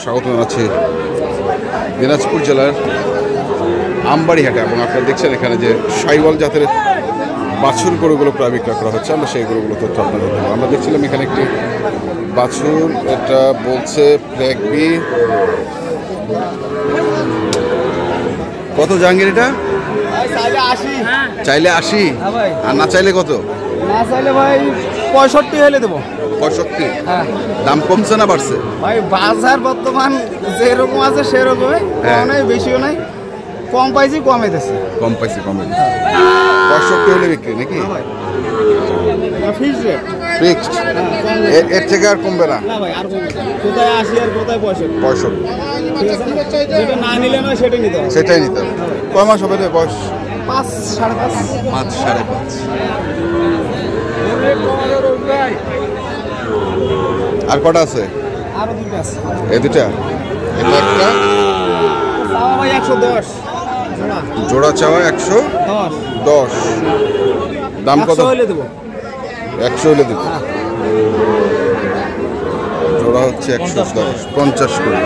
স্বাগত জানাচ্ছি দিনাজপুর জেলার আমবাড়ি হাটে। এবং আপনারা দেখছেন এখানে যে শাহিওয়াল জাতের বাছুর গরুগুলো প্রায় বিক্রয় করা হচ্ছে। আমরা সেই গরুগুলো তথ্য আপনাদের দেবো। আমরা দেখছিলাম এখানে একটি বাছুর, এটা বলছে ফ্ল্যাগবি। কত জাহাঙ্গীর এটা? চাইলে 80, আর না চাইলে কত? না চাইলে ভাই 65 হলে দেবো। 65? দাম কমছে না বাড়ছে? ভাই বাজার বর্তমান যেরকম আছে সেরকমই, নাই বেশিও নাই, কম পাইছি কমে দিচ্ছে। কম পাইছি কমে দিচ্ছে। 65 হলে বিক্রি নাকি? Fixed rate. ফিক্সড, এর থেকে আর কমবে না? না ভাই আর কমবে না। কোথায় 80 আর কোথায় 65। ঠিক আছে, যেটা না নিলে না সেটাই নিতে হবে। সেটাই নিতে হবে। কয় মাস হবে রে বয়স? 5 5.5 মাস 5.5। আর কটা আছে? আরো দুটো আছে। এই দুটা? এটা একটা চাওয়া ভাই 110 জোড়া চাওয়া 110। দাম কত? 100 হলে দেবো। 100 হলে দেবো। জোড়া হচ্ছে 110, 50 করে।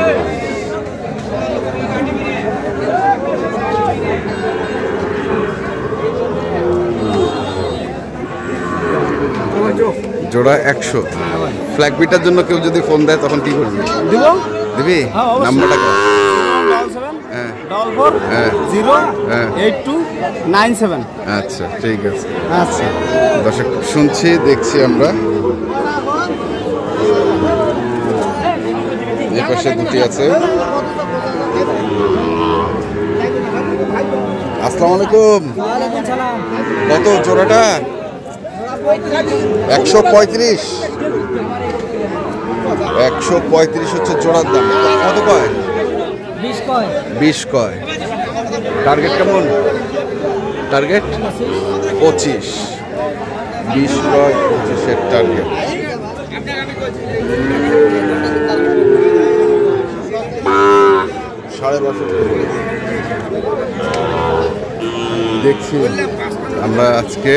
জোড়া 100। ফ্ল্যাগ বিটার জন্য কেউ যদি ফোন দেয় তখন কি করবি? দিবি? নাম্বারটা কর। 77408297। আচ্ছা ঠিক আছে। আচ্ছা দর্শক শুনছি, দেখছি আমরা। এই পাশে দুটি আছে। আসসালামু আলাইকুম। কত জোড়াটা? 135। 135 হচ্ছে জোড়ার দাম। কত কয়? 20 কয়। টার্গেট কেমন? টার্গেট 25। 20 কয়, 25-এর টার্গেট। দেখছি আমরা আজকে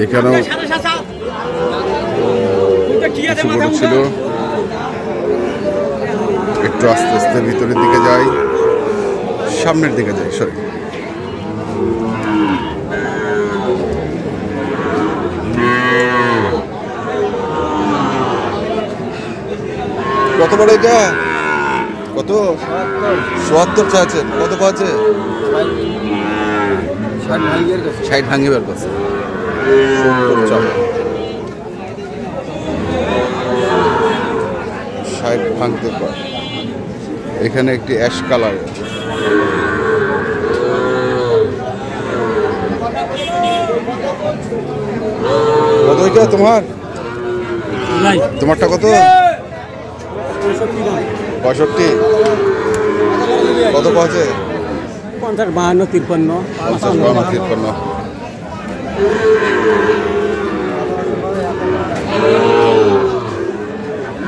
এখানেও কিছু গরু ছিল। একটু আস্তে আস্তে ভিতরের দিকে যাই, সামনের দিকে যাই, সরি। কত বড় এটা? কত? ৭৪ চাচ্ছেন। কত আছে? 60 ভাঙিবার কাছে। 60 ভাঙতে পারে। এখানে একটি অ্যাশ কালার। কত এটা তোমার? তোমারটা কত? 65। কত আছে? 50 52 53 53।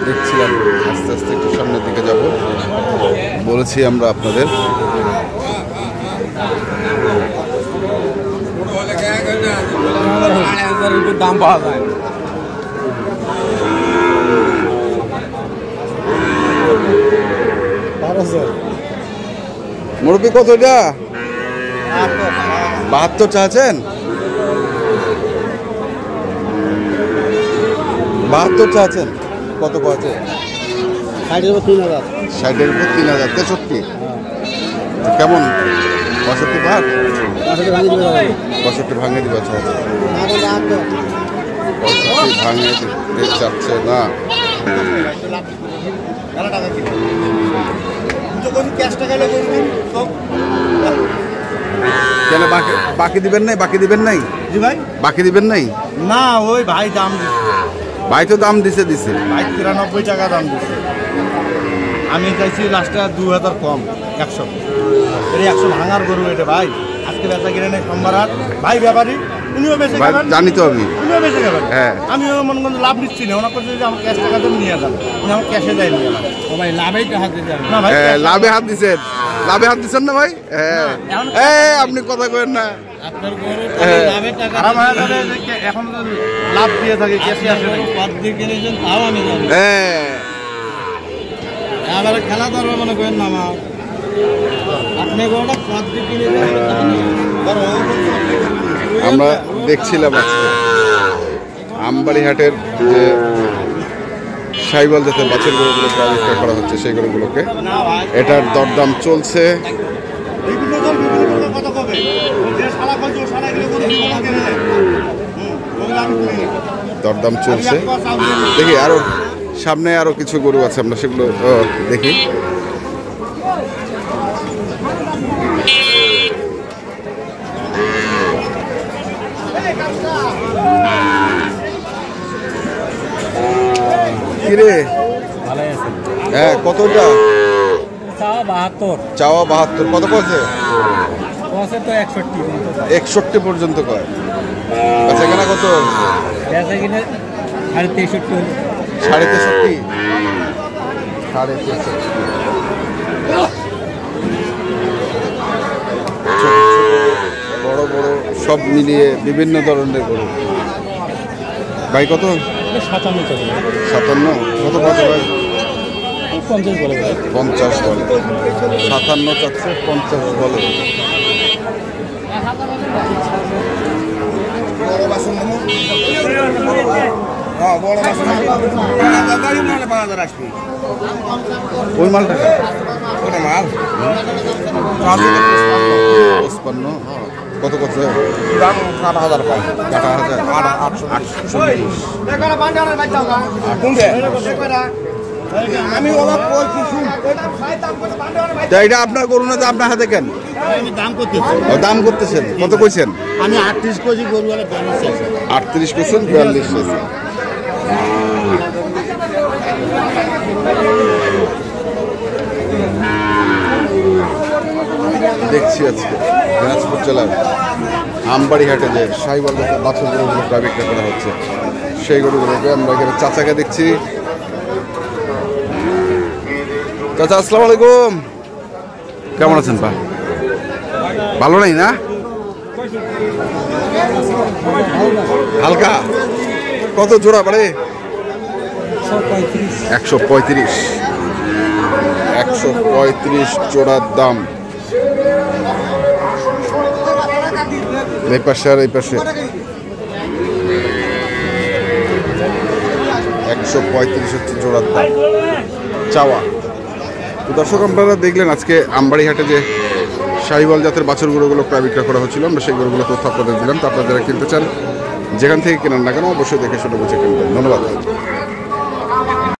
দেখছিলাম, আস্তে আস্তে একটু সামনের দিকে যাব। বলেছি আমরা আপনাদের। দাম পাওয়া যায়। মুরব্বী কত এটা? 72 চাচ্ছেন? 72 চাচ্ছেন। কত আছে? 60-এর উপর 3000। 60-এর উপর 3000। 63 কেমন? 65 ভাগ? 65 ভাঙে দিবে। আচ্ছা আচ্ছা, 65 ভাঙে দিতে চাচ্ছে না। কেন বাকি দিবেন নাই? বাকি দিবেন নাই? জি ভাই, বাকি দিবেন নাই? না ওই ভাই দাম দিছে। ভাই তো দাম দিছে ভাই 93 টাকা দাম দিছে। আমি চাইছি লাস্টে 2000 কম, 100। এর 100 ভাঙার গরু এটা ভাই। আজকে বেচা কিনে নেই সোমবার হাট। ভাই ব্যাপারী উনিও বেঁচে গেলেন, জানি তো আমি। উনিও বেঁচে গেলেন। হ্যাঁ, আমিও মনে করেন লাভ নিচ্ছি না। ওনার কাছে যে আমার ক্যাশ টাকা দেন নিয়ে যান, উনি আমার ক্যাশে দেয় নিয়ে যান। ও ভাই লাভেই হাত দিতে না ভাই, লাভে হাত দিছেন। লাভে হাত দিচ্ছেন না ভাই? আপনি কথা কইেন না। আপনার লাভের টাকা আরাম হয়ে যাবে, এখন তো লাভ দিয়ে থাকে কেসি আসে পথ দিয়ে কিনেছেন তাও আমি জানি। আবার খেলা ধরবে মনে করেন না আমার আপনি গোটা পথ দিয়ে কিনে আমরা দেখছিলাম আজকে আমবাড়ি হাটের যে সাইওয়াল জাতের বাছুর গরুগুলো প্রায় বিক্রয় করা হচ্ছে সেই গরুগুলোকে এটার দরদাম চলছে। দরদাম চলছে, দেখি আরো সামনে আরো কিছু গরু আছে, আমরা সেগুলো দেখি। কিরে হ্যাঁ কতটা? চাওয়া 72, কত কছে? তো 61 পর্যন্ত কয়। আচ্ছা এখানে কত? কিনে 63.5 63.5 বড় বড় সব মিলিয়ে বিভিন্ন ধরনের গরু। ভাই কত? 57 কত কত ভাই? 50 বলে 50 বলে, 57 চাচ্ছে 50 বলে। ওই মালটা মাল 55 কত কত? 8,000 পাই। 8,000 আমি এটা আপনার গরু না, আপনার হাতে কেন দাম করতেছেন? কত কইছেন? আমি 38 কেজি গরু 38 কইছেন, 42 কইছেন। দেখছি আজকে দিনাজপুর জেলার আমবাড়ি হাটে যে সাইওয়াল জাতের বাছুর গরুগুলো প্রায় বিক্রয় করা হচ্ছে সেই গরুগুলোকে আমরা এখানে চাচাকে দেখছি। চাচা আসসালামু আলাইকুম, কেমন আছেন? ভালো নাই না? হালকা কত জোড়া পড়ে? 135 জোড়ার দাম। এই পাশে আর এই পাশে 135 হচ্ছে জোড়ার দাম চাওয়া। তো দর্শক আপনারা দেখলেন আজকে আমবাড়ি হাটে যে সাইওয়াল জাতের বাছুর গরুগুলো প্রায় বিক্রয় করা হচ্ছিল, আমরা সেই গরুগুলো তথ্য আপনাদের দিলাম। তো আপনারা যারা কিনতে চান যেখান থেকে কেনেন না কেন অবশ্যই দেখে শুনে বুঝে কিনবেন। ধন্যবাদ।